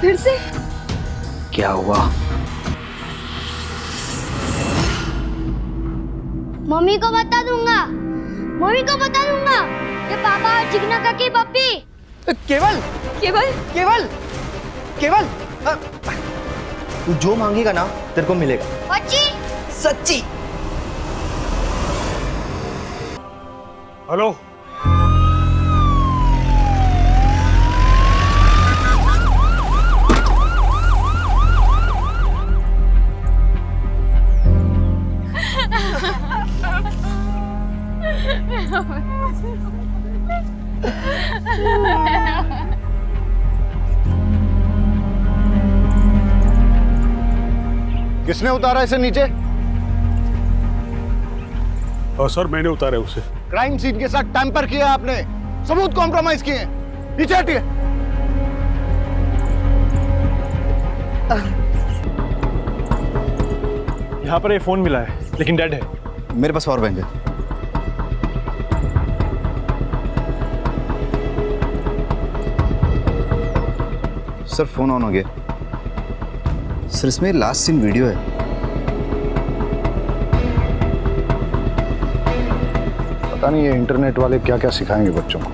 फिर से क्या हुआ? मम्मी को बता दूंगा, मम्मी को बता दूंगा ये पापा और चिकना का की पप्पी। केवल केवल केवल केवल तू जो मांगेगा ना तेरे को मिलेगा। बच्ची सच्ची। हेलो, किसने उतारा इसे नीचे? सर मैंने उतारा उसे। क्राइम सीन के साथ टैंपर किया आपने, सबूत कॉम्प्रोमाइज किए। नीचे हटिए। यहाँ पर ये फोन मिला है लेकिन डेड है। मेरे पास पावर बैंक है। सर फोन ऑन हो गया। सर इसमें लास्ट सीन वीडियो है। पता नहीं ये इंटरनेट वाले क्या क्या सिखाएंगे बच्चों को।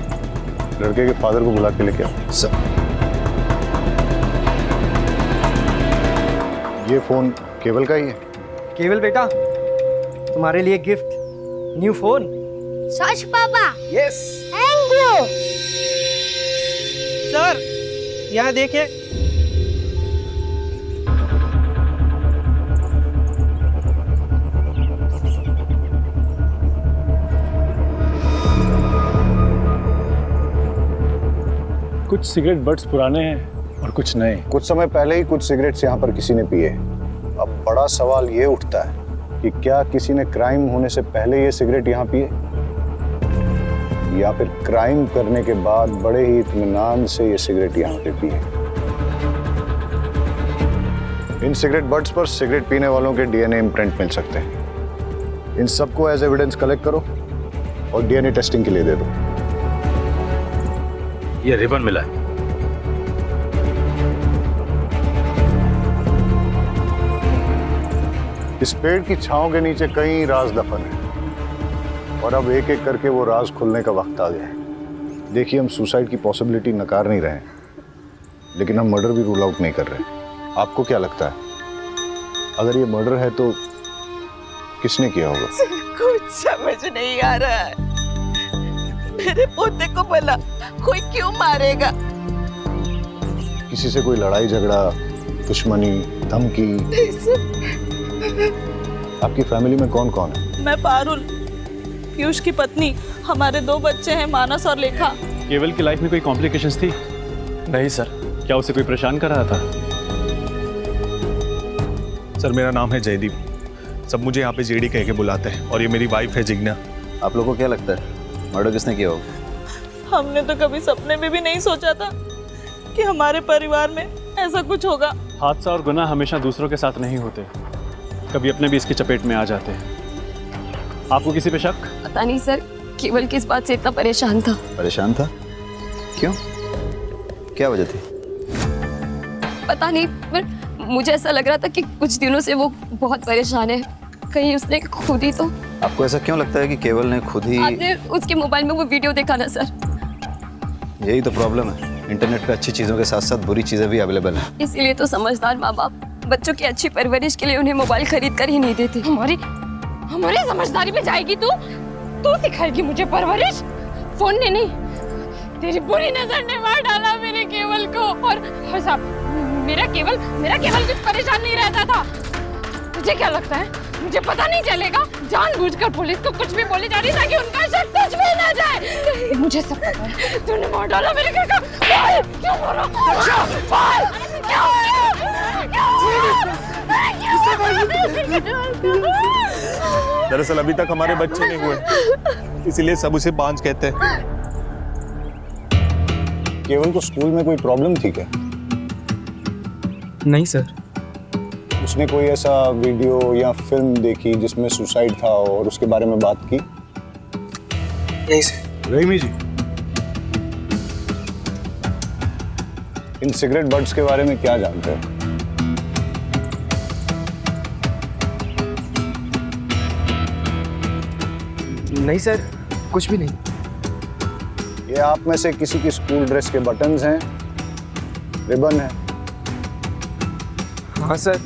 लड़के के फादर को बुला के लेके आओ। सर ये फोन केवल का ही है। केवल बेटा तुम्हारे लिए गिफ्ट, न्यू फोन। सच पापा? Yes thank you. सर यहाँ देखिए। कुछ सिगरेट बट्स पुराने हैं और कुछ नए। कुछ समय पहले ही कुछ सिगरेट्स यहाँ पर किसी ने पिए। अब बड़ा सवाल ये उठता है कि क्या किसी ने क्राइम होने से पहले ये सिगरेट यहाँ पिए या फिर क्राइम करने के बाद बड़े ही इत्मीनान से ये सिगरेट यहाँ पे पिए। इन सिगरेट बट्स पर सिगरेट पीने वालों के डीएनए इम्प्रिंट मिल सकते हैं। इन सबको एज एविडेंस कलेक्ट करो और डीएनए टेस्टिंग के लिए दे दो। ये रिबन मिला है। इस पेड़ की छांव के नीचे कई राज दफन है और अब एक एक करके वो राज खुलने का वक्त आ गया है। देखिए हम सुसाइड की पॉसिबिलिटी नकार नहीं रहे हैं, लेकिन हम मर्डर भी रूल आउट नहीं कर रहे। आपको क्या लगता है, अगर ये मर्डर है तो किसने किया होगा? कुछ समझ नहीं आ रहा है। मेरे पोते को भला कोई क्यों मारेगा? किसी से कोई लड़ाई झगड़ा, दुश्मनी, धमकी? आपकी फैमिली में कौन कौन है? मैं पारुल, पीयूष की पत्नी। हमारे 2 बच्चे हैं, मानस और लेखा। केवल की लाइफ में कोई कॉम्प्लिकेशंस थी? नहीं सर। क्या उसे कोई परेशान कर रहा था? सर मेरा नाम है जयदीप, सब मुझे यहाँ पे जेडी कह के बुलाते हैं, और ये मेरी वाइफ है जिग्ना। आप लोगों को क्या लगता है मर्डर किसने किया होगा? हमने तो कभी सपने में भी नहीं सोचा था कि हमारे परिवार में ऐसा कुछ होगा। हादसा और गुनाह हमेशा दूसरों के साथ नहीं होते, कभी अपने भी इसकी चपेट में आ जाते हैं। आपको किसी पे शक? पता नहीं सर, केवल किस बात से इतना परेशान था। परेशान था? क्यों, क्या वजह थी? पता नहीं, पर मुझे ऐसा लग रहा था कि कुछ दिनों से वो बहुत परेशान है। कहीं उसने खुद ही तो। आपको ऐसा क्यों लगता है कि केवल ने खुद ही? आपने उसके मोबाइल में वो वीडियो देखा ना सर? यही तो प्रॉब्लम है, इंटरनेट पे अच्छी चीजों के साथ साथ बुरी चीजें भी अवेलेबल हैं। इसीलिए तो समझदार माँ बाप बच्चों की अच्छी परवरिश के लिए उन्हें मोबाइल खरीद कर ही नहीं देते। हमारी समझदारी में जाएगी तू सिखाएगी मुझे परवरिश? फोन ने नहीं, तेरी बुरी नजर ने मार डाला मेरे केवल को। और साहब मेरा केवल कुछ परेशान नहीं रहता था। मुझे क्या लगता है, मुझे पता नहीं चलेगा? जानबूझकर पुलिस को कुछ भी बोली जा रही ताकि उनका शक कुछ भी ना जाए। मुझे सब पता है, तूने मार डाला मेरे घर का। क्यों बोलो? दरअसल अभी तक हमारे बच्चे नहीं हुए, इसीलिए सब उसे बांझ कहते हैं। केवल को स्कूल में कोई प्रॉब्लम थी क्या? नहीं सर। उसने कोई ऐसा वीडियो या फिल्म देखी जिसमें सुसाइड था और उसके बारे में बात की? नहीं सर। रहीमी जी, इन सिगरेट बट्स के बारे में क्या जानते हो? नहीं सर, कुछ भी नहीं। ये आप में से किसी की स्कूल ड्रेस के बटन्स हैं, रिबन है? हाँ सर,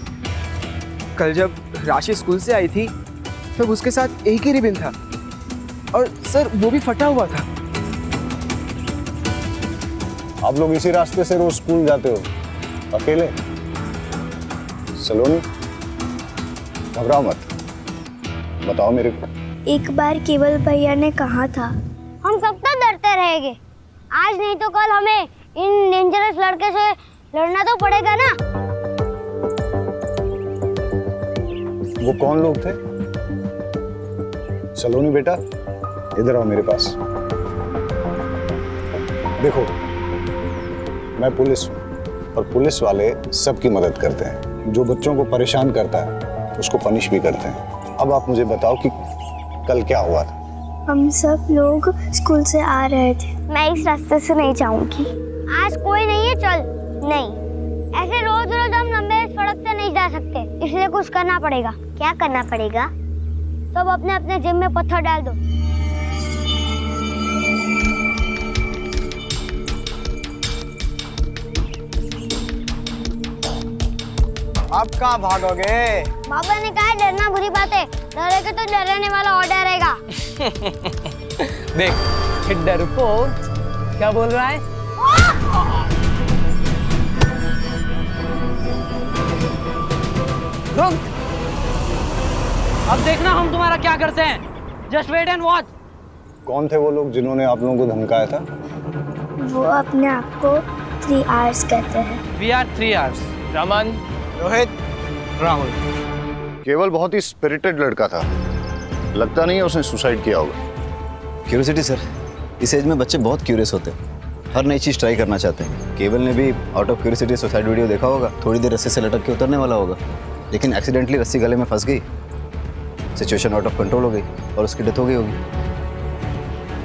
कल जब राशि स्कूल से आई थी तब उसके साथ एक ही रिबन था और सर वो भी फटा हुआ था। आप लोग इसी रास्ते से रोज स्कूल जाते हो अकेले? सलोनी, घबराओ मत, बताओ मेरे को। एक बार केवल भैया ने कहा था हम सब तो डरते रहेंगे, आज नहीं तो कल हमें इन डेंजरस लड़के से लड़ना तो पड़ेगा ना। वो कौन लोग थे? सलोनी बेटा, इधर आओ मेरे पास। देखो, मैं पुलिस हूँ और पुलिस वाले सबकी मदद करते हैं। जो बच्चों को परेशान करता है उसको पनिश भी करते हैं। अब आप मुझे बताओ कि कल क्या हुआ था? हम सब लोग स्कूल से आ रहे थे। मैं इस रास्ते से नहीं जाऊंगी। आज कोई नहीं है, चल। नहीं, ऐसे रोज रोज हम लंबे सड़क से नहीं जा सकते, इसलिए कुछ करना पड़ेगा। क्या करना पड़ेगा? सब अपने अपने जेब में पत्थर डाल दो। आप कहाँ भागोगे? बाबा ने कहा डरना बुरी बात है, डरेगा तो डराने वाला और डरेगा। देख, डरपोक क्या बोल रहा है? रुक, अब देखना हम तुम्हारा क्या करते हैं। Just wait and watch. कौन थे वो लोग जिन्होंने आप लोगों को धमकाया था? वो अपने आप को 3 आवर्स कहते हैं। We are 3 hours. Raman, Rohit, Rahul. केवल बहुत ही स्पिरिटेड लड़का था, लगता नहीं है उसने सुसाइड किया होगा। क्यूरियोसिटी सर, इस एज में बच्चे बहुत क्यूरियस होते हैं, हर नई चीज़ ट्राई करना चाहते हैं। केवल ने भी out of curiosity suicide video देखा होगा, थोड़ी देर रस्सी से लटक के उतरने वाला होगा, लेकिन एक्सीडेंटली रस्सी गले में फंस गई, सिचुएशन आउट ऑफ कंट्रोल हो गई और उसकी डेथ हो गई होगी।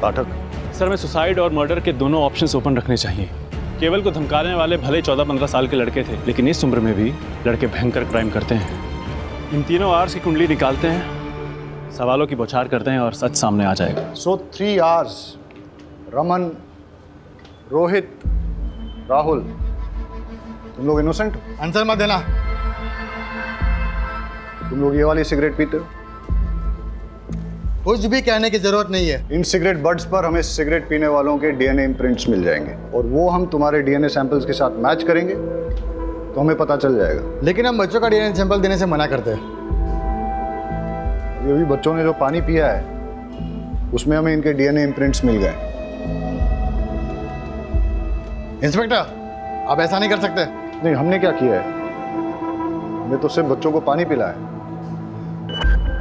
पाठक सर, मैं सुसाइड और मर्डर के दोनों ऑप्शंस ओपन रखने चाहिए। केवल को धमकाने वाले भले 14-15 साल के लड़के थे, लेकिन इस उम्र में भी लड़के भयंकर क्राइम करते हैं। इन तीनों आवर्स की कुंडली निकालते हैं, सवालों की बौछार करते हैं और सच सामने आ जाएगा। सो 3 आवर्स, रमन, रोहित, राहुल, तुम लोग इनोसेंट हो? आंसर मत देना। तुम लोग ये वाली सिगरेट पीते हो? कुछ भी कहने की जरूरत नहीं है। इन सिगरेट बड्स पर हमें सिगरेट पीने वालों के डीएनए इम्प्रिंट्स मिल जाएंगे और वो हम तुम्हारे डीएनए सैंपल्स के साथ मैच करेंगे तो हमें पता चल जाएगा। लेकिन हम बच्चों का डीएनए सैंपल देने से मना करते हैं। ये भी बच्चों ने जो पानी पिया है उसमें हमें इनके डीएनए इम्प्रिंट्स मिल गए। इंस्पेक्टर, आप ऐसा नहीं कर सकते। नहीं, हमने क्या किया है? हमने तो सिर्फ बच्चों को पानी पिलाया है।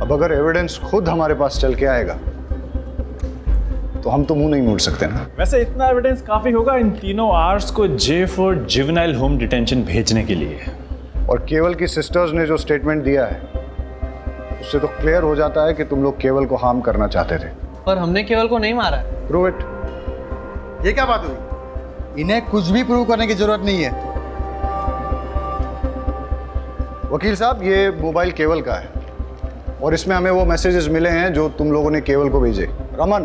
अब अगर एविडेंस खुद हमारे पास चल के आएगा तो हम तो मुंह नहीं मोड़ सकते ना। वैसे इतना एविडेंस काफी होगा इन तीनों आर्ट्स को J for juvenile home detention भेजने के लिए। और केवल की सिस्टर्स ने जो स्टेटमेंट दिया है उससे तो क्लियर हो जाता है कि तुम लोग केवल को हार्म करना चाहते थे। पर हमने केवल को नहीं मारा है। Prove it. ये क्या बात हुई? इन्हें कुछ भी प्रूव करने की जरूरत नहीं है। वकील साहब, ये मोबाइल केवल का है और इसमें हमें वो मैसेजेस मिले हैं जो तुम लोगों ने केवल को भेजे। रमन,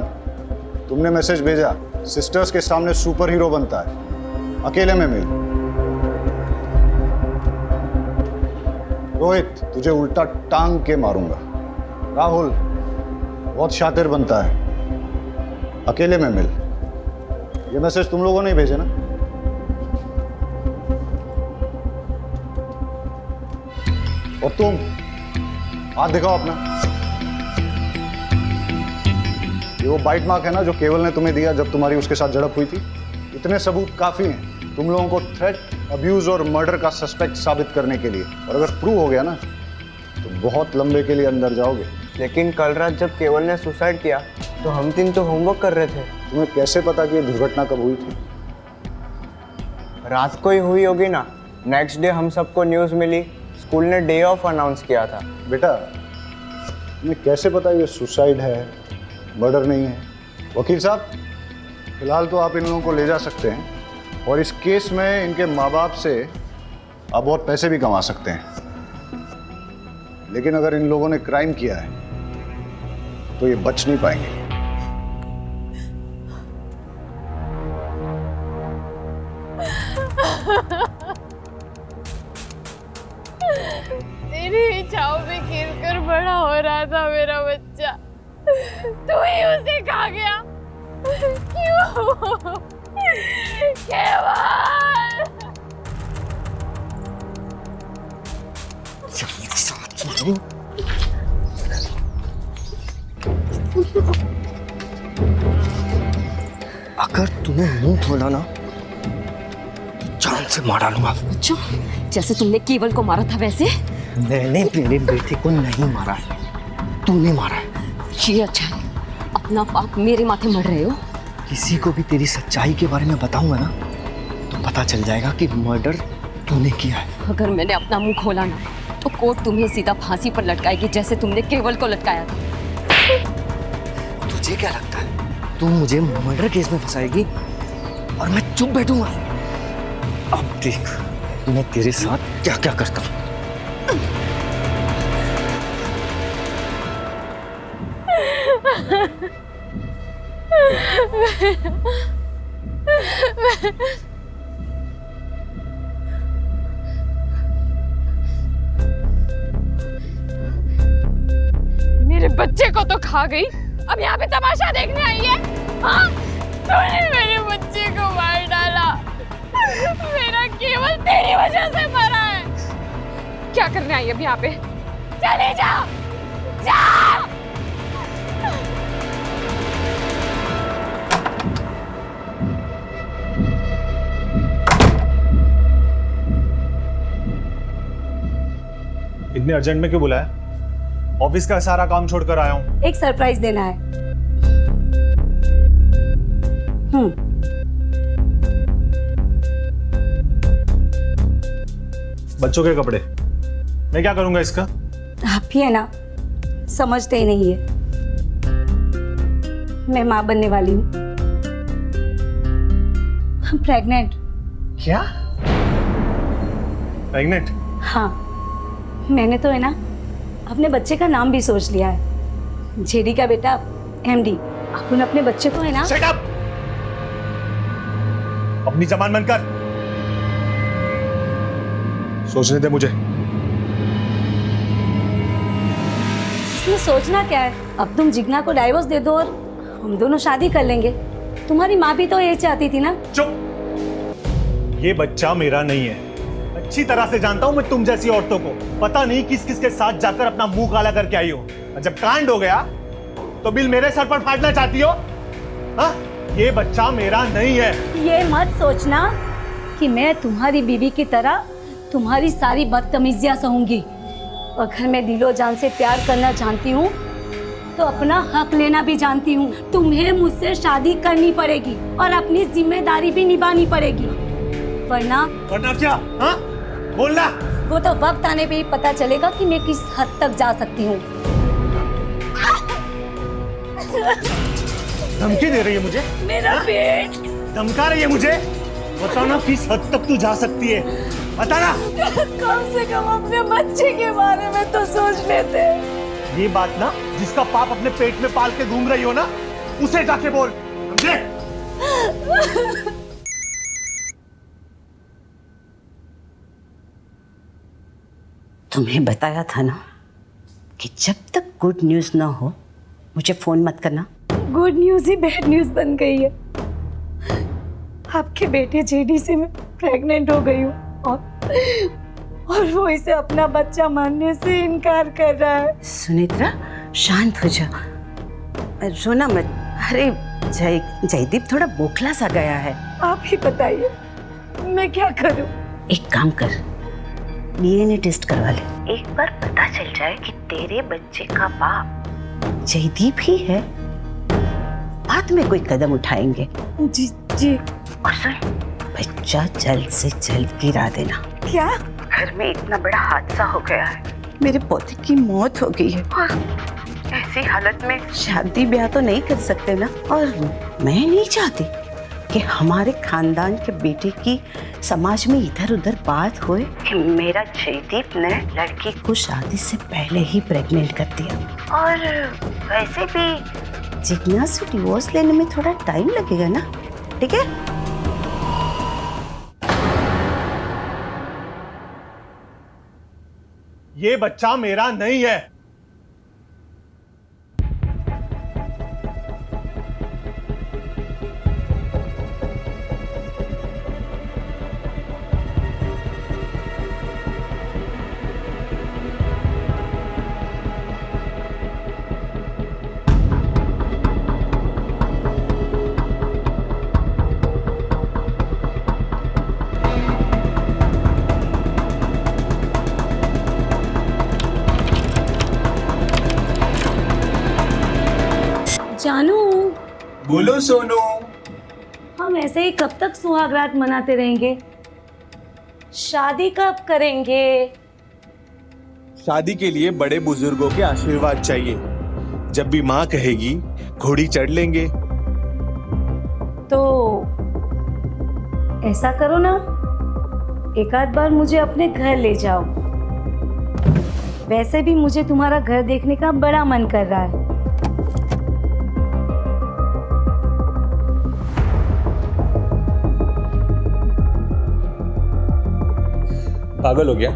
तुमने मैसेज भेजा सिस्टर्स के सामने सुपर हीरो बनता है, अकेले में मिल। रोहित, तुझे उल्टा टांग के मारूंगा। राहुल, बहुत शातिर बनता है, अकेले में मिल। ये मैसेज तुम लोगों ने भेजे ना? और तुम हाथ दिखाओ अपना। ये वो बाइट मार्क है ना जो केवल ने तुम्हें दिया जब तुम्हारी उसके साथ झड़प हुई थी? इतने सबूत काफी हैं तुम लोगों को थ्रेट, अब्यूज और मर्डर का सस्पेक्ट साबित करने के लिए। और अगर प्रूव हो गया ना तो बहुत लंबे के लिए अंदर जाओगे। लेकिन कल रात जब केवल ने सुसाइड किया तो हम 3 तो होमवर्क कर रहे थे। तुम्हें कैसे पता कि ये दुर्घटना कब हुई थी? रात को ही हुई होगी ना। नेक्स्ट डे हम सबको न्यूज़ मिली, स्कूल ने डे ऑफ अनाउंस किया था। बेटा, तुम्हें कैसे पता ये सुसाइड है, मर्डर नहीं है? वकील साहब, फिलहाल तो आप इन लोगों को ले जा सकते हैं, और इस केस में इनके माँ बाप से आप बहुत पैसे भी कमा सकते हैं। लेकिन अगर इन लोगों ने क्राइम किया है तो ये बच नहीं पाएंगे। तेरी छाव में गिर कर बड़ा हो रहा था मेरा बच्चा, तू ही उसे खा गया। क्यों? केवल अगर तूने मुंह खोला ना जान से मार डालूंगा। अच्छा, जैसे तुमने केवल को मारा था वैसे? मैंने मेरे बेटे को नहीं मारा है, तूने मारा है। ये अच्छा है, अपना पाप मेरे माथे मर रहे हो। किसी को भी तेरी सच्चाई के बारे में बताऊंगा ना तो पता चल जाएगा कि मर्डर तूने किया है। अगर मैंने अपना मुंह खोला ना तो कोर्ट तुम्हें सीधा फांसी पर लटकाएगी, जैसे तुमने केवल को लटकाया था। तुझे क्या लगता है तू मुझे मर्डर केस में फंसाएगी और मैं चुप बैठूंगा? अब देख मैं तेरे साथ क्या क्या करता हूं। मेरे बच्चे को तो खा गई, अब यहाँ पे तमाशा देखने आई है? हाँ? तूने मेरे बच्चे को मार डाला, मेरा केवल तेरी वजह से मरा है। क्या करने आई अब यहाँ पे? चले जा, जा। इतने अर्जेंट में क्यों बुलाया? ऑफिस का सारा काम छोड़कर आया हूँ। एक सरप्राइज देना है। बच्चों के कपड़े मैं क्या करूंगा इसका? आप ही है ना, समझते ही नहीं है। मैं माँ बनने वाली हूँ, प्रेग्नेंट। क्या? प्रेग्नेंट? हाँ, मैंने तो है ना अपने बच्चे का नाम भी सोच लिया है, जेडी का बेटा एमडी। अपन अपने बच्चे को है ना। Shut up! अपनी जबान बंद कर। सोचने दे मुझे। इसमें सोचना क्या है? अब तुम जिग्ना को डाइवोर्स दे दो और हम दोनों शादी कर लेंगे। तुम्हारी माँ भी तो ये चाहती थी ना। चुप! ये बच्चा मेरा नहीं है। अच्छी तरह से जानता हूं मैं तुम जैसी औरतों को। पता नहीं किस किस के साथ जाकर अपना मुंह काला करके आई हो। और जब कांड हो गया तो बिल मेरे सर पर फाड़ना चाहती हो? हाँ? ये बच्चा मेरा नहीं है। ये मत सोचना कि मैं तुम्हारी बीवी की तरह तुम्हारी सारी बदतमीजियां सहूंगी। अगर मैं दिलो जान से प्यार करना जानती हूँ तो अपना हक लेना भी जानती हूँ। तुम्हें मुझसे शादी करनी पड़ेगी और अपनी जिम्मेदारी भी निभानी पड़ेगी, वरना क्या? हाँ? बोलना। वो तो वक्त आने पे ही पता चलेगा कि मैं किस हद तक जा सकती हूँ। धमकी दे रही है मुझे? मेरा पेट। धमका रही है मुझे? बताओ ना किस हद तक तू जा सकती है? बता ना। कम से कम अपने बच्चे के बारे में तो सोच लेते। ये बात ना जिसका पाप अपने पेट में पाल के घूम रही हो ना, उसे जाके बोल, समझे? तुम्हें बताया था ना कि जब तक गुड न्यूज़ ना हो मुझे फोन मत करना। गुड न्यूज़ ही बैड न्यूज़ बन गई है। आपके बेटे जेडी से मैं प्रेग्नेंट हो गई हूँ और वो इसे अपना बच्चा मानने से इनकार कर रहा है। सुनेत्रा शांत हो जा, रोना मत। अरे जयदीप थोड़ा बोखला सा गया है। आप ही बताइए मैं क्या करूँ? एक काम कर, डीएनए टेस्ट करवा ले। एक बार पता चल जाए कि तेरे बच्चे का बाप जयदीप ही है, बाद में कोई कदम उठाएंगे। जी जी। और सुन, बच्चा जल्द से जल्द गिरा देना। क्या? घर में इतना बड़ा हादसा हो गया है, मेरे पोते की मौत हो गई है और ऐसी हालत में शादी ब्याह तो नहीं कर सकते ना। और मैं नहीं चाहती कि हमारे खानदान के बेटे की समाज में इधर उधर बात हुए कि मेरा जयदीप ने लड़की को शादी से पहले ही प्रेग्नेंट कर दिया। और वैसे भी जिज्ञा से डिवोर्स लेने में थोड़ा टाइम लगेगा ना, ठीक है? ये बच्चा मेरा नहीं है। जानू, बोलो सोनू। हम ऐसे ही कब तक सुहागरात मनाते रहेंगे? शादी कब करेंगे? शादी के लिए बड़े बुजुर्गों के आशीर्वाद चाहिए। जब भी माँ कहेगी घोड़ी चढ़ लेंगे। तो ऐसा करो ना, एक आध बार मुझे अपने घर ले जाओ। वैसे भी मुझे तुम्हारा घर देखने का बड़ा मन कर रहा है। पागल हो गया?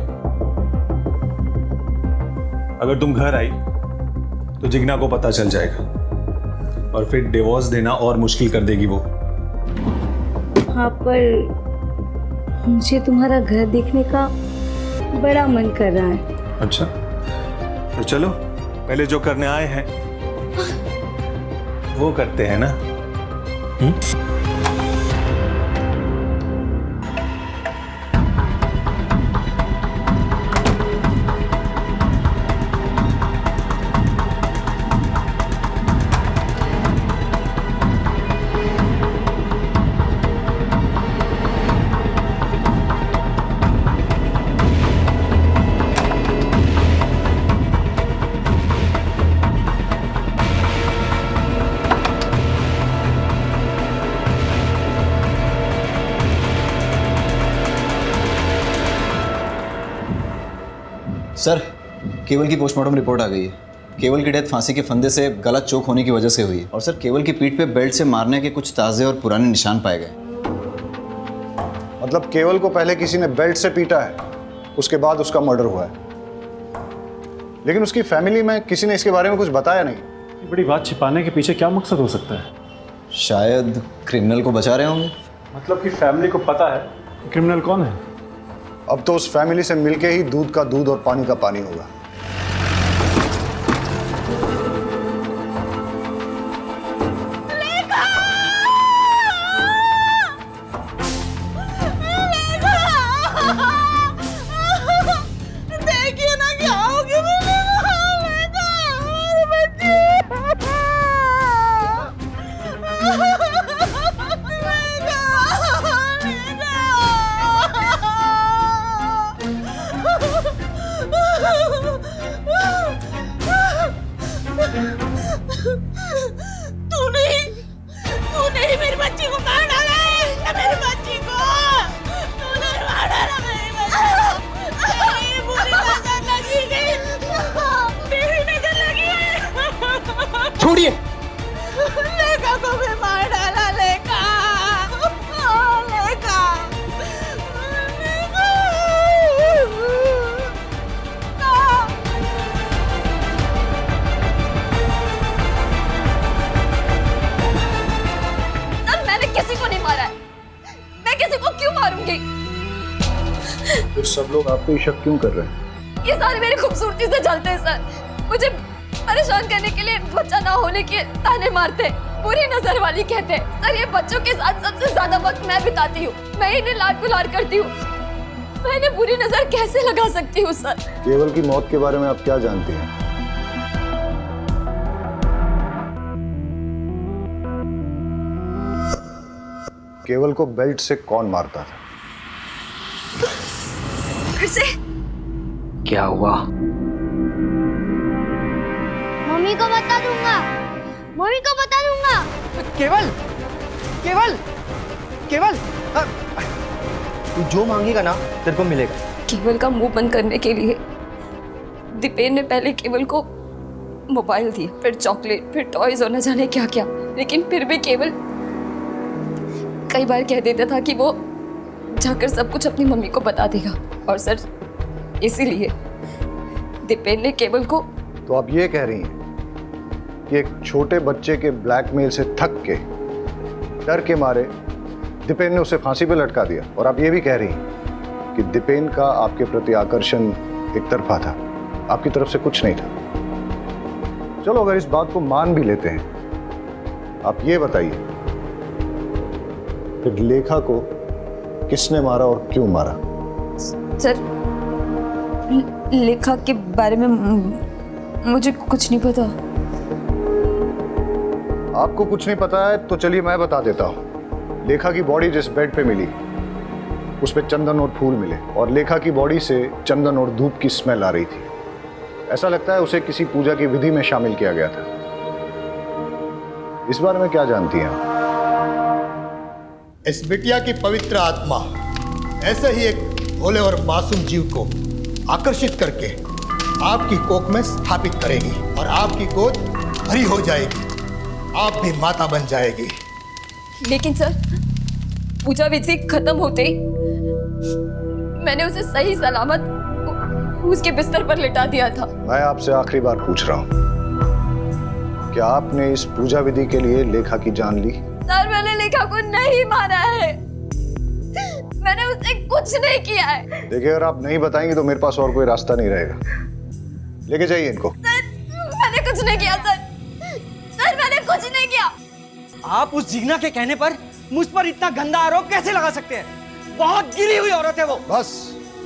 अगर तुम घर आई तो जिग्ना को पता चल जाएगा और फिर डिवोर्स देना और मुश्किल कर देगी वो। हाँ, पर मुझे तुम्हारा घर देखने का बड़ा मन कर रहा है। अच्छा, तो चलो पहले जो करने आए हैं वो करते हैं ना। सर, केवल की पोस्टमार्टम रिपोर्ट आ गई है। केवल की डेथ फांसी के फंदे से गला चोक होने की वजह से हुई है। और सर, केवल की पीठ पे बेल्ट से मारने के कुछ ताज़े और पुराने निशान पाए गए। मतलब केवल को पहले किसी ने बेल्ट से पीटा है, उसके बाद उसका मर्डर हुआ है। लेकिन उसकी फैमिली में किसी ने इसके बारे में कुछ बताया नहीं। बड़ी बात छिपाने के पीछे क्या मकसद हो सकता है? शायद क्रिमिनल को बचा रहे होंगे। मतलब कि फैमिली को पता है कि क्रिमिनल कौन है? अब तो उस फैमिली से मिलके ही दूध का दूध और पानी का पानी होगा। देखिए ना क्या होगी मेरे तूने ही मेरी बच्ची को मार डाला है। मेरी बच्ची को तूने मार डाला। मेरी बच्ची को बुरी नजर लगी गई। मेरी नजर लगी है। छोड़िए। लेका को भी मार डाला। लेका किसी को नहीं मारा है। मैं किसी को क्यों मारूंगी? फिर सब लोग आप पे शक क्यों कर रहे हैं? ये सारे मेरी खूबसूरती से जलते हैं सर। मुझे परेशान करने के लिए बच्चा ना होने के ताने मारते, बुरी नजर वाली कहते हैं। सर, ये बच्चों के साथ सबसे ज्यादा वक्त मैं बिताती हूँ। मैं इन्हें लाड गुलार करती हूँ। मैं इन्हें बुरी नजर कैसे लगा सकती हूँ सर? केवल की मौत के बारे में आप क्या जानती हैं? केवल को बेल्ट से कौन मारता था? फिर से क्या हुआ? मम्मी को बता दूंगा। मम्मी को बता दूंगा। केवल, केवल, केवल तू जो मांगेगा ना तेरे को मिलेगा। केवल का मुंह बंद करने के लिए दीपेन ने पहले केवल को मोबाइल दिया, फिर चॉकलेट, फिर टॉयज और न जाने क्या क्या, लेकिन फिर भी केवल कई बार कह देता था कि वो जाकर सब कुछ अपनी मम्मी को बता देगा। और सर इसीलिए दीपेन ने केवल को। तो आप ये कह रही हैं कि एक छोटे बच्चे के ब्लैकमेल से थक के, डर के मारे दीपेन ने उसे फांसी पे लटका दिया, और आप ये भी कह रही हैं कि दीपेन का आपके प्रति आकर्षण एक तरफा था, आपकी तरफ से कुछ नहीं था। चलो अगर इस बात को मान भी लेते हैं, आप ये बताइए फिर लेखा को किसने मारा और क्यों मारा? सर लेखा के बारे में मुझे कुछ नहीं पता। आपको कुछ नहीं पता है तो चलिए मैं बता देता हूँ। लेखा की बॉडी जिस बेड पे मिली उस पे चंदन और फूल मिले, और लेखा की बॉडी से चंदन और धूप की स्मेल आ रही थी। ऐसा लगता है उसे किसी पूजा की विधि में शामिल किया गया था। इस बारे में क्या जानती हैं आप? इस बिटिया की पवित्र आत्मा ऐसे ही एक भोले और मासूम जीव को आकर्षित करके आपकी कोख में स्थापित करेगी और आपकी गोद भरी हो जाएगी, आप भी माता बन जाएगी। लेकिन सर पूजा विधि खत्म होते ही मैंने उसे सही सलामत उसके बिस्तर पर लिटा दिया था। मैं आपसे आखिरी बार पूछ रहा हूँ, क्या आपने इस पूजा विधि के लिए लेखा की जान ली? सर मैंने लेखा को नहीं मारा है, मैंने उसे कुछ नहीं किया है। देखिए अगर आप नहीं बताएंगे तो मेरे पास और कोई रास्ता नहीं रहेगा। लेके जाइए इनको। सर मैंने कुछ नहीं किया सर, सर मैंने कुछ नहीं किया। आप उस जिग्ना के कहने पर मुझ पर इतना गंदा आरोप कैसे लगा सकते हैं? बहुत गिरी हुई औरत है वो। बस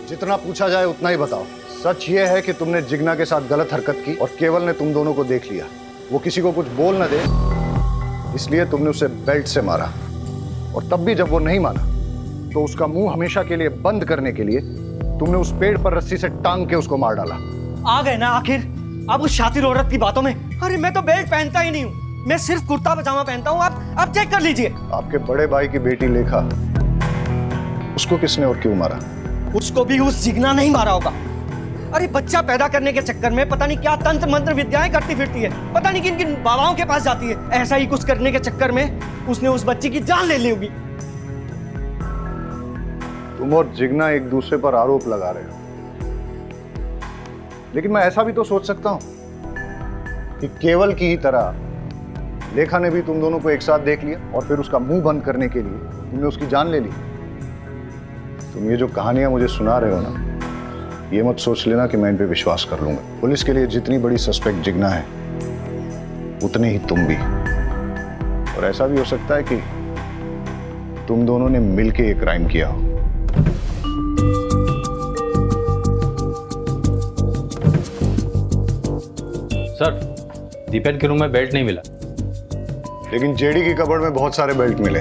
जितना पूछा जाए उतना ही बताओ। सच ये है कि तुमने जिग्ना के साथ गलत हरकत की और केवल ने तुम दोनों को देख लिया, वो किसी को कुछ बोल न दे इसलिए तुमने उसे बेल्ट से मारा, और तब भी जब वो नहीं माना तो उसका मुंह हमेशा के लिए बंद करने के लिए तुमने उस पेड़ पर रस्सी से टांग के उसको मार डाला। आ गए ना आखिर अब उस शातिर औरत की बातों में। अरे मैं तो बेल्ट पहनता ही नहीं हूँ, मैं सिर्फ कुर्ता पजामा पहनता हूँ। आप चेक कर लीजिए। आपके बड़े भाई की बेटी लेखा, उसको किसने और क्यों मारा? उसको भी उस जिग्ना नहीं मारा होगा। अरे बच्चा पैदा करने के चक्कर में पता नहीं क्या तंत्र मंत्र विद्याएं करती फिरती है, पता नहीं किन किन बाबाओं के पास जाती है। ऐसा ही कुछ करने के चक्कर में उसने उस बच्ची की जान ले ली होगी। तुम और जिग्ना एक दूसरे पर आरोप लगा रहे हो, लेकिन मैं ऐसा भी तो सोच सकता हूं कि केवल की ही तरह लेखा ने भी तुम दोनों को एक साथ देख लिया और फिर उसका मुंह बंद करने के लिए तुमने उसकी जान ले ली। तुम ये जो कहानियां मुझे सुना रहे हो ना, ये मत सोच लेना कि मैं इन पे विश्वास कर लूंगा। पुलिस के लिए जितनी बड़ी सस्पेक्ट जिग्ना है उतने ही तुम भी, और ऐसा भी हो सकता है कि तुम दोनों ने मिलकर ये क्राइम किया हो। सर दीपेन के रूम में बेल्ट नहीं मिला, लेकिन जेडी की कबर्ड में बहुत सारे बेल्ट मिले।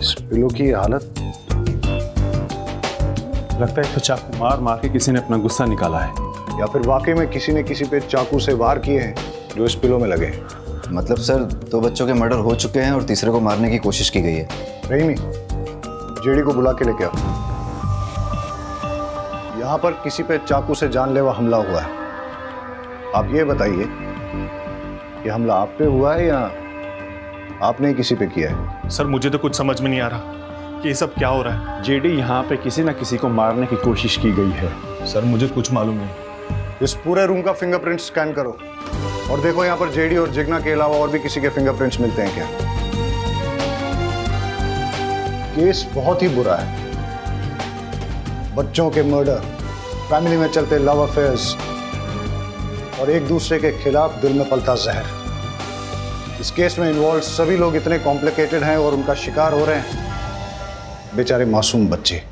इस पिलो की हालत, लगता है तो चाकू मार मार के किसी ने अपना गुस्सा निकाला है, या फिर वाकई में किसी ने किसी पे चाकू से वार किए हैं जो इस पिलो में लगे हैं। मतलब सर 2 बच्चों के मर्डर हो चुके हैं और तीसरे को मारने की कोशिश की गई है। रहीमी, जेडी को बुला के लेके आओ। यहाँ पर किसी पे चाकू से जानलेवा हमला हुआ है। आप ये बताइए कि हमला आप पे हुआ है या आपने किसी पे किया है? सर मुझे तो कुछ समझ में नहीं आ रहा कि ये सब क्या हो रहा है। जेडी यहाँ पे किसी ना किसी को मारने की कोशिश की गई है। सर मुझे कुछ मालूम नहीं। इस पूरे रूम का फिंगरप्रिंट स्कैन करो और देखो यहाँ पर जेडी और जिग्ना के अलावा और भी किसी के फिंगरप्रिंट्स मिलते हैं क्या। केस बहुत ही बुरा है। बच्चों के मर्डर, फैमिली में चलते लव अफेयर्स और एक दूसरे के खिलाफ दिल में पलता जहर। इस केस में इन्वॉल्व सभी लोग इतने कॉम्प्लिकेटेड हैं और उनका शिकार हो रहे हैं बेचारे मासूम बच्चे।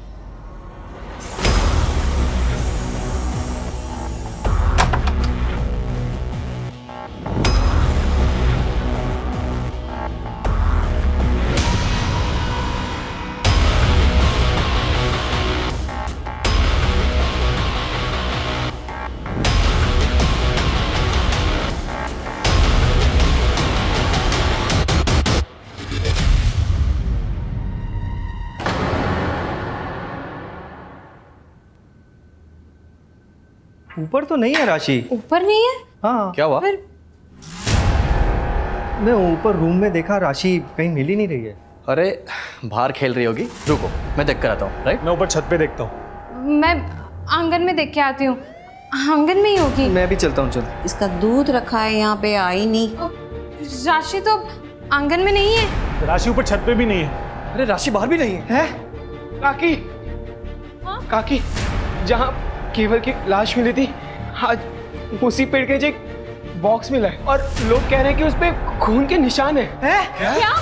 ऊपर तो नहीं है राशि। ऊपर नहीं है? हाँ। क्या हुआ? मैं ऊपर रूम में देखा, राशि कहीं मिल ही नहीं रही है। अरे बाहर खेल रही होगी, रुको मैं देख कर आता हूँ। राइट, मैं ऊपर छत पे देखता हूँ। मैं आंगन में देख के आती हूँ, आंगन में ही होगी। मैं भी चलता हूँ। चल, इसका दूध रखा है यहाँ पे, आई नहीं। राशि तो आंगन में नहीं है। राशि ऊपर छत पे भी नहीं है। अरे राशि बाहर भी नहीं है। काकी, काकी, जहाँ केवल की लाश मिली थी, आज उसी पेड़ के नीचे एक बॉक्स मिला है और लोग कह रहे हैं कि उस पे खून के निशान है। क्या?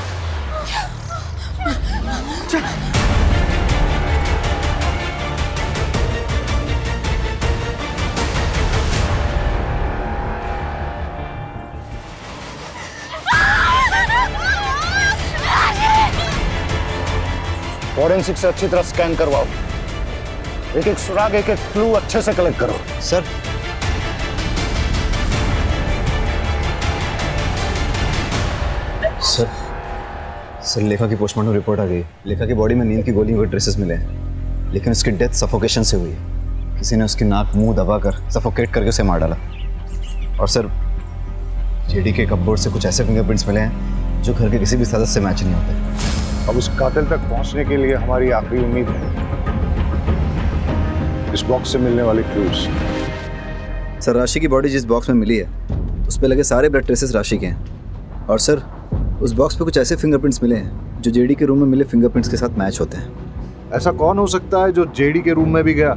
फॉरेंसिक से अच्छी तरह स्कैन करवाओ, एक एक सुराग, एक एक क्लू अच्छे से कलेक्ट करो। सर सर लेखा की पोस्टमार्टम रिपोर्ट आ गई। लेखा की बॉडी में नींद की गोलियों के ट्रेसेस मिले हैं, लेकिन उसकी डेथ सफोकेशन से हुई है। किसी ने उसकी नाक मुंह दबाकर सफोकेट करके उसे मार डाला। और सर जेडी के कपबोर्ड से कुछ ऐसे फिंगरप्रिंट्स मिले हैं जो घर के किसी भी सदस्य से मैच नहीं होते। अब उस कातिल तक पहुंचने के लिए हमारी आखिरी उम्मीद है इस बॉक्स से मिलने वाले क्लूज। सर राशि की बॉडी जिस बॉक्स में मिली है उस पर लगे सारे ब्लड ट्रेसेस राशि के हैं। और सर उस बॉक्स पे कुछ ऐसे फिंगरप्रिंट्स मिले हैं जो जेडी के रूम में मिले फिंगरप्रिंट्स के साथ मैच होते हैं। ऐसा कौन हो सकता है जो जेडी के रूम में भी गया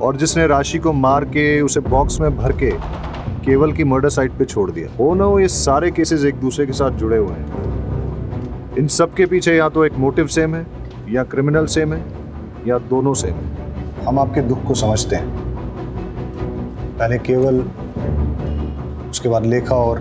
और जिसने राशि को मार के उसे बॉक्स में भर के केवल की मर्डर साइट पे छोड़ दिया? हो ना हो ये सारे केसेस एक दूसरे के साथ जुड़े हुए हैं। इन सब के पीछे या तो एक मोटिव सेम है, या क्रिमिनल सेम है, या दोनों सेम है। हम आपके दुख को समझते हैं। पहले केवल, उसके बाद लेखा और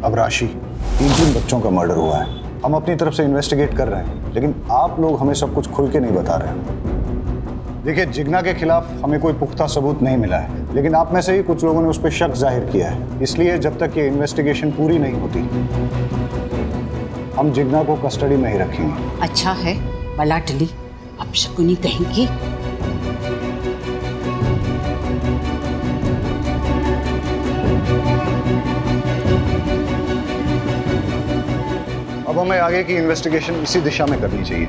अब राशि, तीन बच्चों का मर्डर हुआ है। हम अपनी तरफ से इन्वेस्टिगेट कर रहे हैं, लेकिन आप लोग हमें सब कुछ खुल के नहीं बता रहे हैं। देखिए, जिग्ना के खिलाफ हमें कोई पुख्ता सबूत नहीं मिला है, लेकिन आप में से ही कुछ लोगों ने उस पर शक जाहिर किया है। इसलिए जब तक ये इन्वेस्टिगेशन पूरी नहीं होती हम जिग्ना को कस्टडी में ही रखेंगे। अच्छा है, बला टली, अब शकुनी कहेंगी। अब हमें आगे की इन्वेस्टिगेशन इसी दिशा में करनी चाहिए,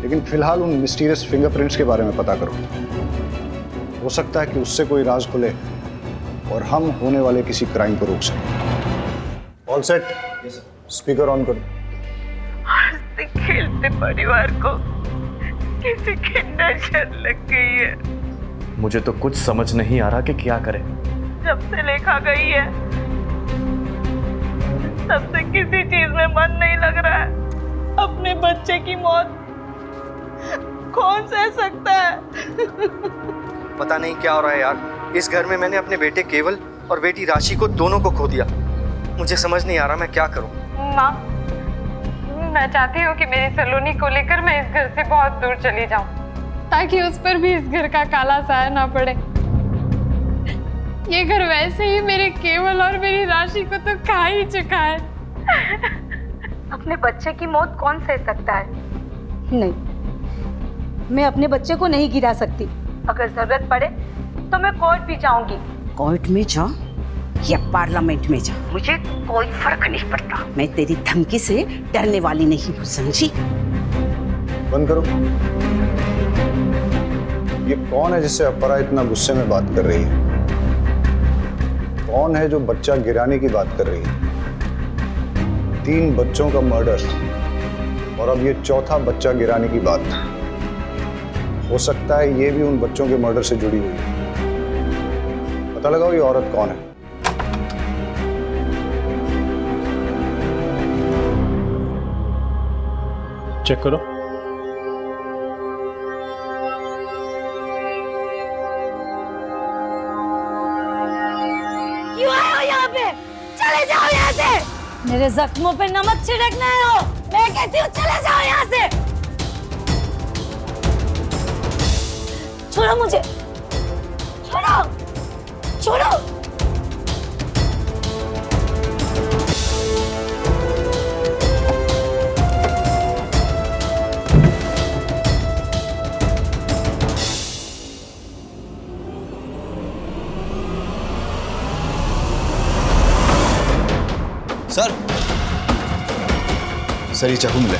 लेकिन फिलहाल उन मिस्टीरियस फिंगरप्रिंट्स के बारे में पता करो। हो सकता है कि उससे कोई राज खुले और हम होने वाले किसी क्राइम को रोक सकें। All set? स्पीकर ऑन करो। हंसते खेलते परिवार को किसी की नजर लग गई है। मुझे तो कुछ समझ नहीं आ रहा कि क्या करें। जब से लेखा गई है तब से किसी चीज में मन नहीं लग रहा है। अपने बच्चे की मौत कौन सह सकता है? पता नहीं क्या हो रहा है यार। इस घर में मैंने अपने बेटे केवल और बेटी राशि को दोनों को खो दिया। मुझे समझ नहीं आ रहा मैं क्या करूं। माँ, मैं चाहती हूँ कि मेरी सलोनी को लेकर मैं इस घर से बहुत दूर चली जाऊँ, ताकि उस पर भी इस घर का काला साया ना पड़े। ये घर वैसे ही मेरे केवल और मेरी राशि को तो खा ही चुका है। अपने बच्चे की मौत कौन सह सकता है? नहीं, मैं अपने बच्चे को नहीं गिरा सकती। अगर जरूरत पड़े तो मैं कोर्ट भी जाऊंगी। कोर्ट में जा या पार्लियामेंट में जा, मुझे कोई फर्क नहीं पड़ता। मैं तेरी धमकी से डरने वाली नहीं हूँ, समझी? बंद करो। ये कौन है जिससे अपरा इतना गुस्से में बात कर रही है? कौन है जो बच्चा गिराने की बात कर रही है? 3 बच्चों का मर्डर और अब ये चौथा बच्चा गिराने की बात। हो सकता है ये भी उन बच्चों के मर्डर से जुड़ी हुई है। पता लगाओ ये औरत कौन है। चेक करो। क्यों आए हो यहाँ पे? चले जाओ यहाँ से। मेरे जख्मों पे नमक छिड़कना है हो। मैं कहती हूँ चले जाओ यहाँ से। छोड़ो मुझे, छोड़ो, छोड़ो। सर ये चाकू मिला।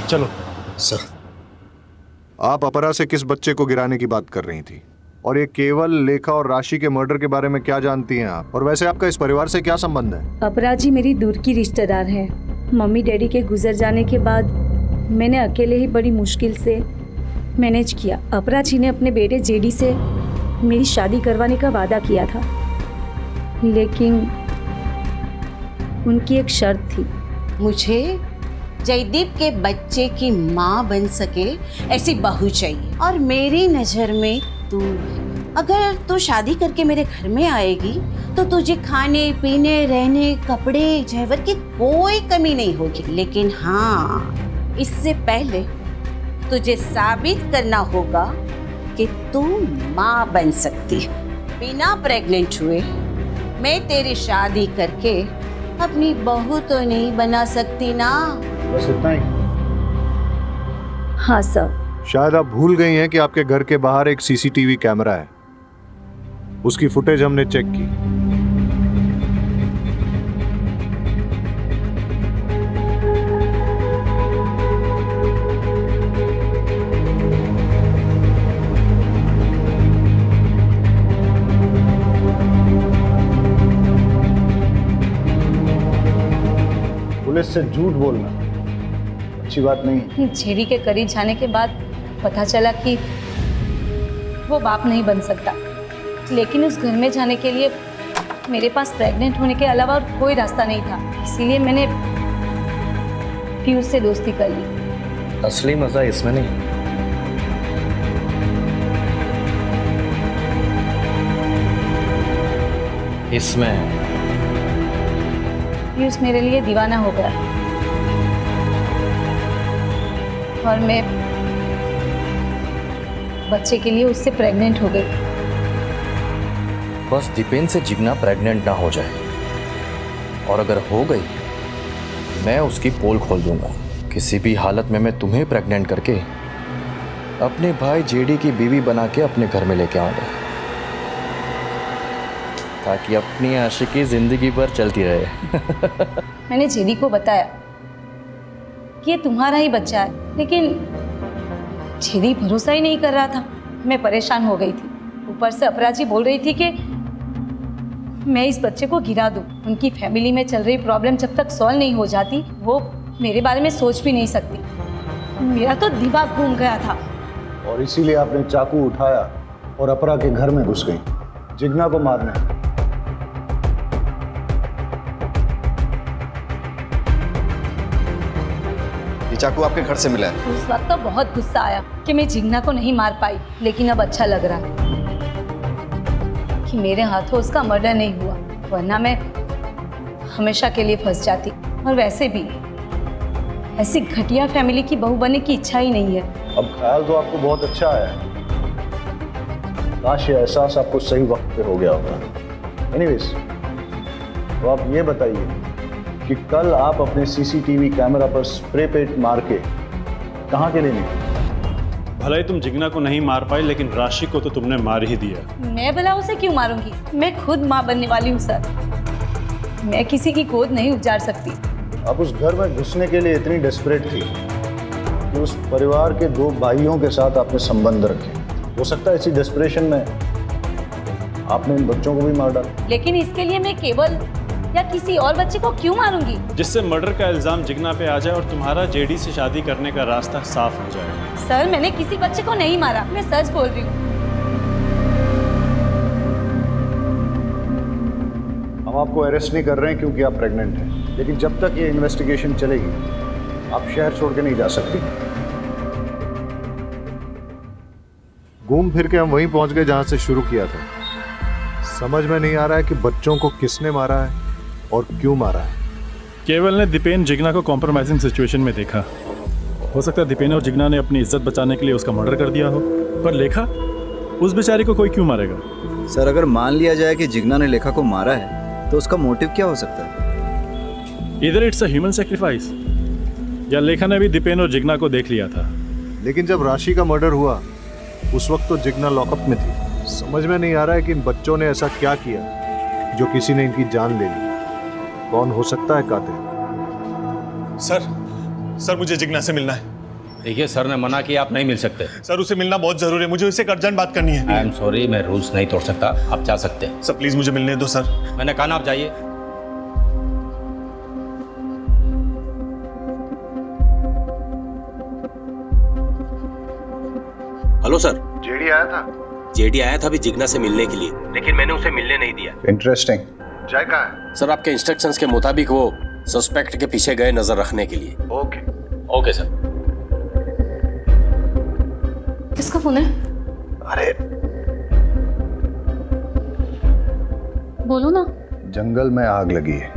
चलो सर, आप अपरा से किस बच्चे को गिराने की बात कर रही थी? और ये केवल, लेखा और राशि के मर्डर के बारे में क्या जानती हैं आप? और वैसे आपका इस परिवार से क्या संबंध है? अपराजी मेरी दूर की रिश्तेदार है। मम्मी डैडी के गुजर जाने के बाद मैंने अकेले ही बड़ी मुश्किल से मैनेज किया। अपराजी ने अपने बेटे जेडी से मेरी शादी करवाने का वादा किया था, लेकिन उनकी एक शर्त थी। मुझे जयदीप के बच्चे की माँ बन सके ऐसी बहू चाहिए, और मेरी नज़र में तू, अगर तू शादी करके मेरे घर में आएगी तो तुझे खाने पीने, रहने, कपड़े, जेवर की कोई कमी नहीं होगी। लेकिन हाँ, इससे पहले तुझे साबित करना होगा कि तू माँ बन सकती है। बिना प्रेग्नेंट हुए मैं तेरी शादी करके अपनी बहू तो नहीं बना सकती ना। बस इतना ही? हाँ सर। शायद आप भूल गई हैं कि आपके घर के बाहर एक सीसीटीवी कैमरा है। उसकी फुटेज हमने चेक की। पुलिस से झूठ बोलना अच्छी बात नहीं। जेडी के करीब जाने के बाद पता चला कि वो बाप नहीं बन सकता, लेकिन उस घर में जाने के लिए मेरे पास प्रेग्नेंट होने के अलावा और कोई रास्ता नहीं था। इसीलिए मैंने पीयूष से दोस्ती कर ली। असली मजा इसमें नहीं, इसमें। पीयूष मेरे लिए दीवाना हो गया और मैं बच्चे के लिए उससे प्रेग्नेंट हो गई। बस दीपेन से जिग्ना प्रेग्नेंट ना हो जाए, और अगर हो गई मैं उसकी पोल खोल दूंगा। किसी भी हालत में मैं तुम्हें प्रेग्नेंट करके अपने भाई जेडी की बीवी बना के अपने घर में लेके आऊंगा, ताकि अपनी आशिकी जिंदगी भर चलती रहे। मैंने जेडी को बताया कि ये तुम्हारा ही बच्चा है, लेकिन जेडी भरोसा ही नहीं कर रहा था। मैं परेशान हो गई थी। ऊपर से अपराजी बोल रही थी कि मैं इस बच्चे को गिरा दूं। उनकी फैमिली में चल रही प्रॉब्लम जब तक सॉल्व नहीं हो जाती, वो मेरे बारे में सोच भी नहीं सकती। मेरा तो दिमाग घूम गया था। और इसीलिए आपने चाकू उठाया और अपरा के घर में घुस गई जिग्ना को मारने। ये चाकू आपके घर से मिला है? उस वक्त तो बहुत गुस्सा आया कि मैं जिग्ना को नहीं मार पाई, लेकिन अब अच्छा लग रहा है कि मेरे हाथों उसका मर्डर नहीं हुआ, वरना मैं हमेशा के लिए फंस जाती। और वैसे भी ऐसी घटिया फैमिली की बहू बनने की इच्छा ही नहीं है। अब ख्याल तो आपको बहुत अच्छा आया है, काश ये एहसास आपको सही वक्त पे हो गया होता। एनीवेज, तो आप ये बताइए कि कल आप अपने सीसीटीवी कैमरा पर स्प्रे पेंट मार के कहाँ के लिए निकले? भले ही तुम जिग्ना को नहीं मार पाई, लेकिन राशि को तो तुमने मार ही दिया। मैं भला उसे क्यों मारूंगी? मैं खुद माँ बनने वाली हूँ सर। मैं किसी की गोद नहीं उजाड़ सकती। आप उस घर में घुसने के लिए इतनी डेस्परेट थी कि उस परिवार के 2 भाइयों के साथ आपने संबंध रखे। हो सकता है इसी डेस्परेशन में आपने इन बच्चों को भी मार डाला। लेकिन इसके लिए मैं केवल या किसी और बच्चे को क्यों मारूंगी? जिससे मर्डर का इल्जाम जिग्ना पे आ जाए और तुम्हारा जेडी से शादी करने का रास्ता साफ हो जाए। सर, मैंने किसी बच्चे को नहीं मारा, मैं सच बोल रही हूँ। हम आपको अरेस्ट नहीं कर रहे हैं क्योंकि आप प्रेग्नेंट हैं, लेकिन जब तक ये इन्वेस्टिगेशन चलेगी आप शहर छोड़ के नहीं जा सकती। घूम फिर के हम वहीं पहुंच गए जहां से शुरू किया था। समझ में नहीं आ रहा है कि बच्चों को किसने मारा है और क्यों मारा है। केवल ने दीपेन जिग्ना को कॉम्प्रोमाइजिंग सिचुएशन में देखा। हो सकता है दीपेन और जिग्ना ने अपनी इज्जत बचाने के लिए उसका मर्डर कर दिया हो, पर लेखा, उस बेचारी को कोई क्यों मारेगा? सर, अगर मान लिया जाए कि जिग्ना ने लेखा को मारा है, तो उसका मोटिव क्या हो सकता है? इधर इट्स अ ह्यूमन सैक्रिफाइस, या लेखा ने भी दीपेन और जिग्ना को देख लिया था। लेकिन जब राशि का मर्डर हुआ उस वक्त तो जिग्ना लॉकअप में थी। समझ में नहीं आ रहा है कि इन बच्चों ने ऐसा क्या किया जो किसी ने इनकी जान ले ली। कौन हो सकता है कातिल? सर मुझे जिग्ना से मिलना है। देखिए सर ने मना किया, आप नहीं मिल सकते। सर उसे मिलना बहुत जरूरी है, मुझे उससे एक अर्जेंट बात करनी है। आई एम सॉरी, मैं रूल्स नहीं तोड़ सकता, आप जा सकते हैं। सर प्लीज मुझे मिलने दो सर। मैंने कहा ना आप जाइए। Hello sir. जेडी आया था? जेडी आया था अभी जिग्ना से मिलने के लिए, लेकिन मैंने उसे मिलने नहीं दिया। इंटरेस्टिंग। जय कहाँ है? सर आपके इंस्ट्रक्शंस के मुताबिक वो सस्पेक्ट के पीछे गए नजर रखने के लिए। Okay sir. किसका फोन है? अरे बोलो ना। जंगल में आग लगी है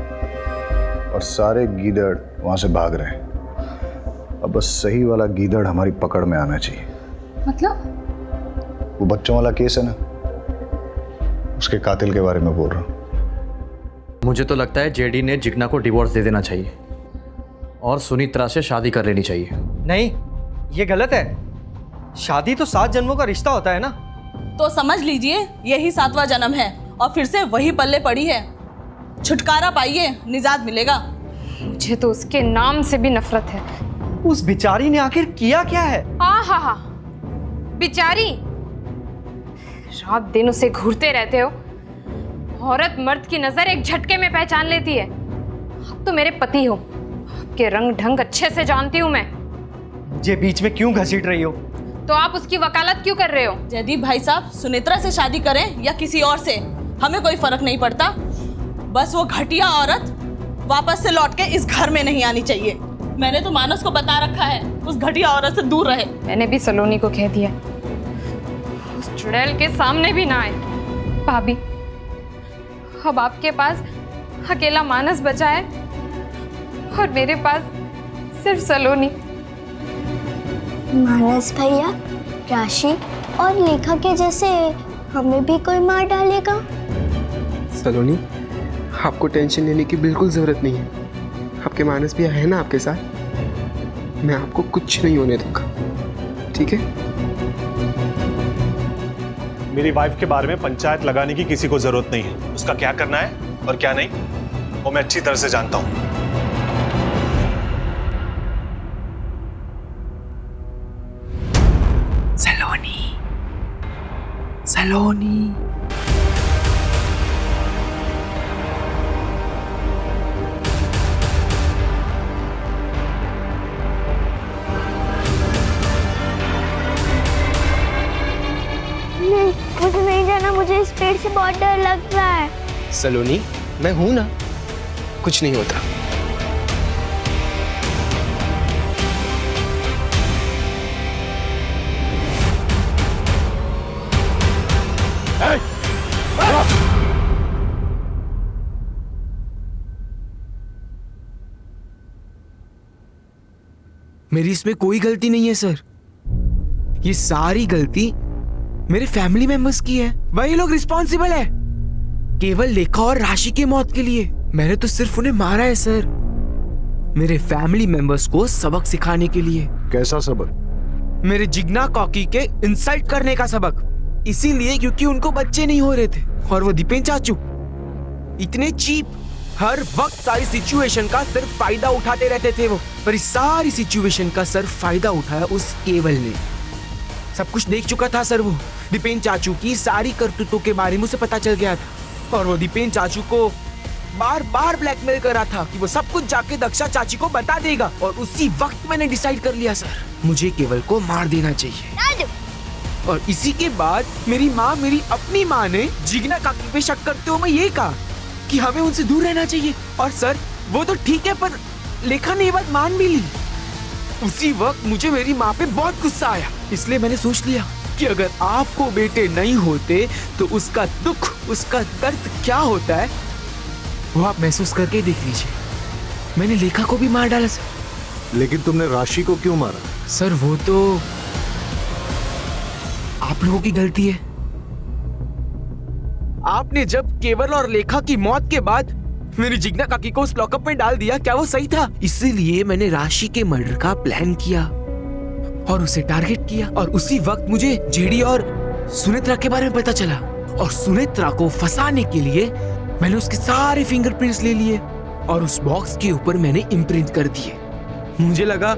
और सारे गीदड़ वहां से भाग रहे हैं। अब बस सही वाला गीदड़ हमारी पकड़ में आना चाहिए। मतलब? वो बच्चों वाला केस है ना, उसके कातिल के बारे में बोल रहा हूँ। मुझे तो लगता है जेडी ने जिग्ना को डिवोर्स दे देना चाहिए और सुनित्रा से शादी कर लेनी चाहिए। नहीं, ये गलत है। शादी तो 7 जन्मों का रिश्ता होता है ना। तो समझ लीजिए यही 7वां जन्म है और फिर से वही पल्ले पड़ी है। छुटकारा पाइए, निजात मिलेगा। मुझे तो उसके नाम से भी नफरत है। उस बिचारी ने आखिर किया क्या है? हाँ, बिचारी। रात दिन उसे घूरते रहते हो। औरत मर्द की नजर एक झटके में पहचान लेती है। आप तो मेरे पति हो, आपके रंग ढंग अच्छे से जानती हूँ मैं। मुझे बीच में क्यों घसीट रही हो? तो आप उसकी वकालत क्यों कर रहे हो? जयदीप भाई साहब, सुनेत्रा से शादी करें या किसी और से, हमें कोई फर्क नहीं पड़ता। बस वो घटिया औरत वापस से लौट के इस घर में नहीं आनी चाहिए। मैंने तो मानस को बता रखा है उस घटिया औरत से दूर रहे। मैंने भी सलोनी को कह दिया उस चुड़ैल के सामने भी ना आए। भाभी, अब आपके पास अकेला मानस बचा है और मेरे पास सिर्फ सलोनी। मानस भैया, राशि और लेखा के जैसे हमें भी कोई मार डालेगा? सलोनी, आपको टेंशन लेने की बिल्कुल जरूरत नहीं है। आपके मानस भी है ना आपके साथ। मैं आपको कुछ नहीं होने दूंगा, ठीक है? मेरी वाइफ के बारे में पंचायत लगाने की किसी को जरूरत नहीं है। उसका क्या करना है और क्या नहीं वो मैं अच्छी तरह से जानता हूं। सलोनी। नहीं, मुझे नहीं जाना। मुझे इस पेड़ से बहुत डर लग रहा है। सलोनी, मैं हूं ना, कुछ नहीं होता। मेरी इसमें कोई गलती नहीं है सर। ये सारी गलती मेरे फैमिली मेंबर्स की है। वही लोग रिस्पॉन्सिबल है केवल लेखा और राशि की मौत के लिए। मैंने तो सिर्फ उन्हें मारा है सर, मेरे फैमिली मेंबर्स को सबक सिखाने के लिए। कैसा सबक? मेरे जिग्ना कॉकी के इंसल्ट करने का सबक। इसीलिए क्योंकि उनको बच्चे नहीं हो रहे थे और वो दीपेन चाचू इतने चीप, हर वक्त सारी सिचुएशन का सिर्फ फायदा उठाते रहते थे वो। पर इस सारी सिचुएशन का सिर्फ फायदा उठाया उस केवल ने। सब कुछ देख चुका था सर वो। दीपेन चाचू की सारी करतूतों के बारे में उसे पता चल गया था और वो दीपेन चाचू को बार बार ब्लैकमेल कर रहा था कि वो सब कुछ जाके दक्षा चाची को बता देगा। और उसी वक्त मैंने डिसाइड कर लिया सर, मुझे केवल को मार देना चाहिए। और इसी के बाद मेरी माँ, मेरी अपनी माँ ने जिग्ना काकी पे शक करते हुए ये कहा कि हमें उनसे दूर रहना चाहिए। और सर वो तो ठीक है, पर लेखा ने ये बात मान भी ली। उसी वक्त मुझे मेरी माँ पे बहुत गुस्सा आया, इसलिए मैंने सोच लिया कि अगर आपको बेटे नहीं होते तो उसका दुख, उसका दर्द क्या होता है वो आप महसूस करके देख लीजिए। मैंने लेखा को भी मार डाला सर। लेकिन तुमने राशि को क्यों मारा? सर वो तो आप लोगों की गलती है। आपने जब केवल और लेखा की मौत के बाद मेरी जिग्ना काकी को उस लॉकअप में डाल दिया, क्या वो सही था? इसीलिए मैंने राशि के मर्डर का प्लान किया और उसे टारगेट किया। और उसी वक्त मुझे जेडी और सुनेत्रा के बारे में पता चला और सुनेत्रा को फंसाने के लिए मैंने उसके सारे फिंगरप्रिंट्स ले लिए और उस बॉक्स के ऊपर मैंने इम्प्रिंट कर दिए। मुझे लगा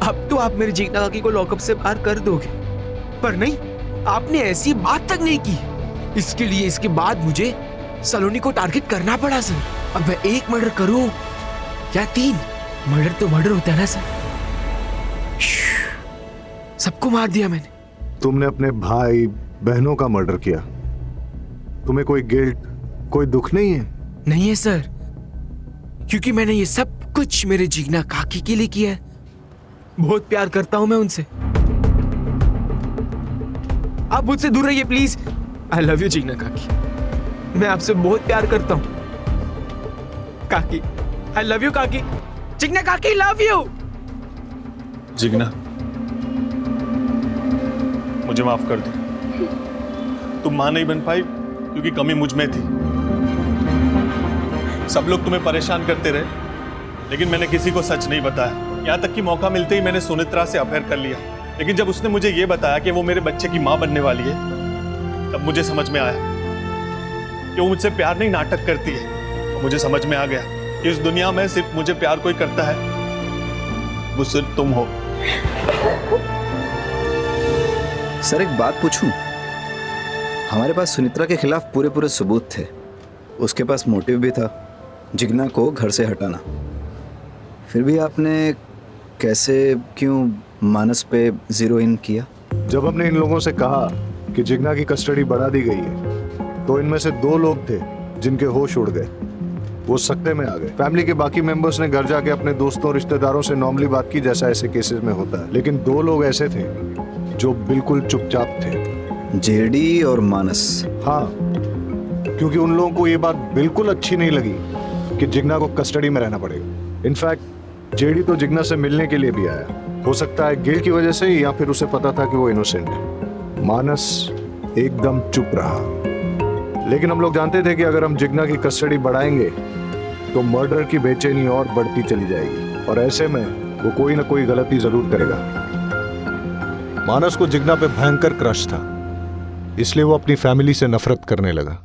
अब तो आप मेरे जीना काकी को लॉकअप से बाहर कर दोगे, पर नहीं, आपने ऐसी बात तक नहीं की। इसके लिए इसके बाद मुझे सलोनी को टारगेट करना पड़ा सर। अब मैं 1 मर्डर करूं या 3, मर्डर तो मर्डर होता है ना सर। सबको मार दिया मैंने। तुमने अपने भाई बहनों का मर्डर किया, तुम्हें कोई गिल्ट, कोई दुख नहीं है? नहीं है सर, क्योंकि मैंने ये सब कुछ मेरे जीना काकी के लिए किया है। बहुत प्यार करता हूं मैं उनसे। आप मुझसे दूर रहिए प्लीज। आई लव यू जीना काकी, मैं आपसे बहुत प्यार करता हूं काकी। आई लव यू काकी। जीना काकी लव यू। जिग्ना, मुझे माफ कर दे। तुम मां नहीं बन पाई क्योंकि कमी मुझ में थी। सब लोग तुम्हें परेशान करते रहे, लेकिन मैंने किसी को सच नहीं बताया। यहाँ तक कि मौका मिलते ही मैंने सुनित्रा से अफेयर कर लिया। लेकिन जब उसने मुझे ये बताया कि वो मेरे बच्चे की माँ बनने वाली है, तब मुझे समझ में आया कि वो मुझसे प्यार नहीं, नाटक करती है। और मुझे समझ में आ गया कि इस दुनिया में सिर्फ मुझे प्यार कोई करता है, वो सिर्फ तुम हो। सर एक बात पूछूं? हमारे पास सुनित्रा के खिलाफ पूरे सबूत थे। उसके पास मोटिव भी था, जिग्ना को घर से हटाना। फिर भी आपने कैसे, क्यों मानस पे जीरो इन किया? जब हमने इन लोगों से कहा कि जिग्ना की कस्टडी बढ़ा दी गई है, तो इनमें से 2 लोग थे जिनके होश उड़ गए। वो सकते में आ गए। फैमिली के बाकी मेंबर्स ने घर जाके अपने दोस्तों रिश्तेदारों से नॉर्मली बात की, जैसा ऐसे केसेस में होता है। लेकिन 2 लोग ऐसे थे जो बिल्कुल चुपचाप थे। जेडी और मानस। हाँ, क्योंकि उन लोगों को ये बात बिल्कुल अच्छी नहीं लगी कि जिग्ना को कस्टडी में रहना पड़ेगा। इनफैक्ट जेडी तो जिग्ना से मिलने के लिए भी आया। हो सकता है गिल्ट की वजह से, या फिर उसे पता था कि वो इनोसेंट है। मानस एकदम चुप रहा। लेकिन हम लोग जानते थे कि अगर हम जिग्ना की कस्टडी बढ़ाएंगे तो मर्डर की बेचैनी और बढ़ती चली जाएगी, और ऐसे में वो कोई ना कोई गलती जरूर करेगा। मानस को जिग्ना पे भयंकर क्रश था, इसलिए वो अपनी फैमिली से नफरत करने लगा।